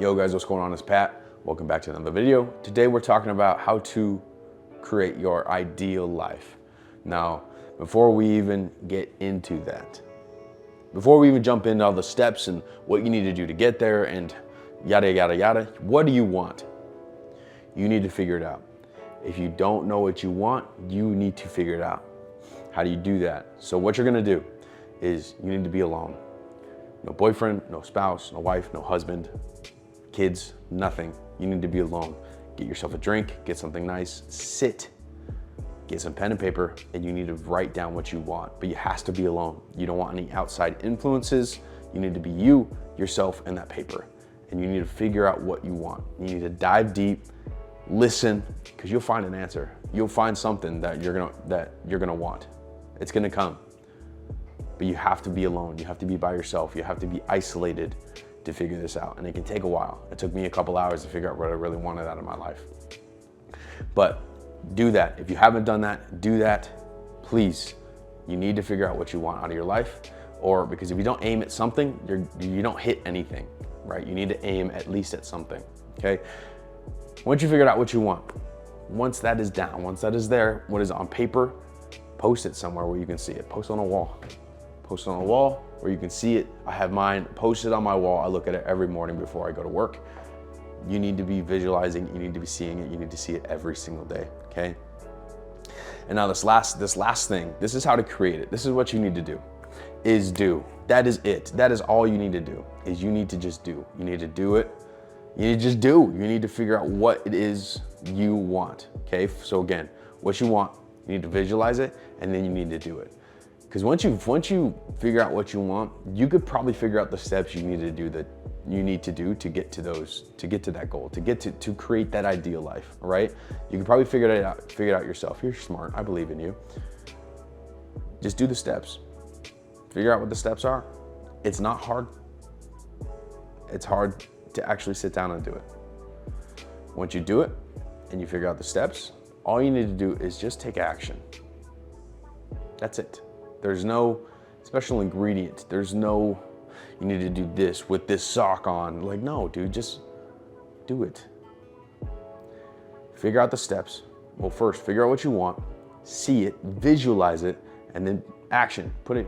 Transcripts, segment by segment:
Yo guys, what's going on? It's Pat. Welcome back to another video. Today we're talking about how to create your ideal life. Now, before we even get into that, before we even jump into all the steps and what you need to do to get there and yada, yada, yada, what do you want? You need to figure it out. If you don't know what you want, you need to figure it out. How do you do that? So what you're gonna do is you need to be alone. No boyfriend, no spouse, no wife, no husband, kids, nothing. You need to be alone. Get yourself a drink, get something nice, sit, get some pen and paper, and you need to write down what you want, but you has to be alone. You don't want any outside influences. You need to be you, yourself, and that paper. And you need to figure out what you want. You need to dive deep, listen, because you'll find an answer. You'll find something that you're gonna want. It's gonna come. But you have to be alone. You have to be by yourself. You have to be isolated to figure this out. And it can take a while. It took me a couple hours to figure out what I really wanted out of my life. But do that. If you haven't done that, do that. Please, you need to figure out what you want out of your life, because if you don't aim at something, you don't hit anything, right? You need to aim at least at something, okay? Once you figured out what you want, once that is down, once that is there, what is on paper, post it somewhere where you can see it. Post on a wall. Post it on a wall where you can see it. I have mine posted on my wall. I look at it every morning before I go to work. You need to be visualizing, you need to be seeing it, you need to see it every single day, okay? And now this last thing, this is how to create it. This is what you need to do, is do. That is it. That is all you need to do, is you need to just do. You need to do it. You need to just do. You need to figure out what it is you want, okay? So again, what you want, you need to visualize it, and then you need to do it. Because once you figure out what you want, you could probably figure out the steps you need to do to get to that goal, to create that ideal life, right? You can probably figure it out yourself. You're smart, I believe in you. Just do the steps. Figure out what the steps are. It's not hard. It's hard to actually sit down and do it. Once you do it and you figure out the steps, all you need to do is just take action. That's it. There's no special ingredient. There's no, you need to do this with this sock on. Like, no, dude, just do it. Figure out the steps. Well, first, figure out what you want, see it, visualize it, and then action. Put it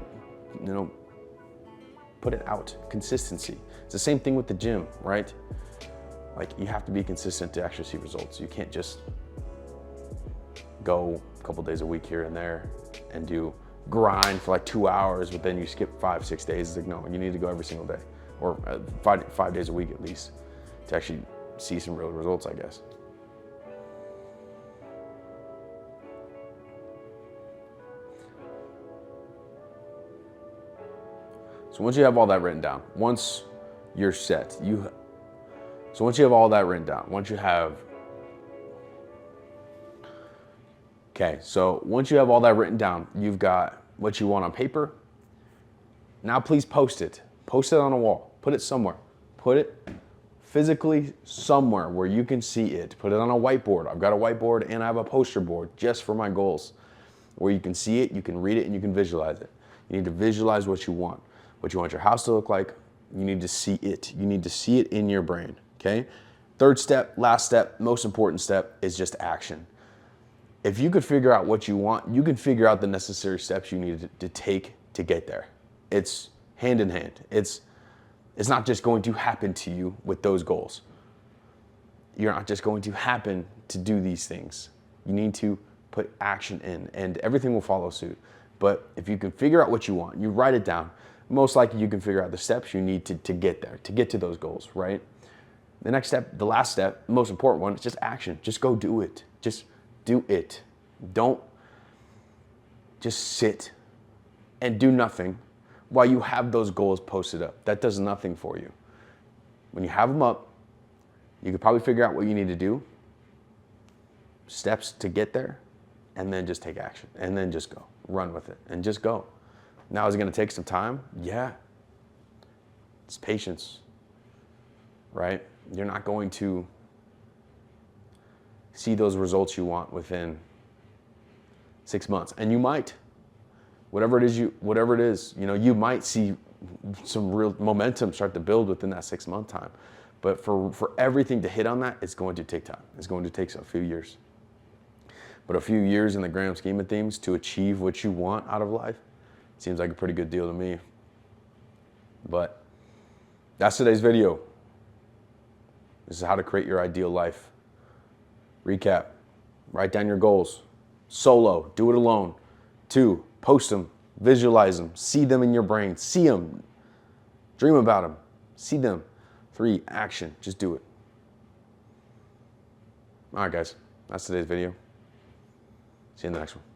out. Consistency. It's the same thing with the gym, right? Like, you have to be consistent to actually see results. You can't just go a couple days a week here and there and grind for like 2 hours, but then you skip 5-6 days. It's like, no, you need to go every single day, or 5 days a week at least, to actually see some real results, I guess. So once you have all that written down, once you're set, once you have all that written down, once you have all that written down, you've got what you want on paper. Now please post it. Post it on a wall. Put it somewhere. Put it physically somewhere where you can see it. Put it on a whiteboard. I've got a whiteboard and I have a poster board just for my goals, where you can see it, you can read it, and you can visualize it. You need to visualize what you want your house to look like. You need to see it. You need to see it in your brain, okay? Third step, last step, most important step is just action. If you could figure out what you want, you can figure out the necessary steps you need to take to get there. It's hand in hand. It's not just going to happen to you with those goals. You're not just going to happen to do these things. You need to put action in, and everything will follow suit. But if you can figure out what you want, you write it down, most likely you can figure out the steps you need to get there, to get to those goals, right? The next step, the last step, the most important one, is just action. Just go do it. Just do it. Don't just sit and do nothing while you have those goals posted up. That does nothing for you. When you have them up, you could probably figure out what you need to do, steps to get there, and then just take action. And then just go. Run with it and just go. Now, is it going to take some time? Yeah. It's patience, right? You're not going to see those results you want within 6 months, and you might. Whatever it is, you might see some real momentum start to build within that 6 month time. But for everything to hit on that, it's going to take time. It's going to take a few years. But a few years in the grand scheme of things to achieve what you want out of life seems like a pretty good deal to me. But that's today's video. This is how to create your ideal life. Recap. Write down your goals. Solo. Do it alone. 2. Post them. Visualize them. See them in your brain. See them. Dream about them. See them. 3. Action. Just do it. All right, guys. That's today's video. See you in the next one.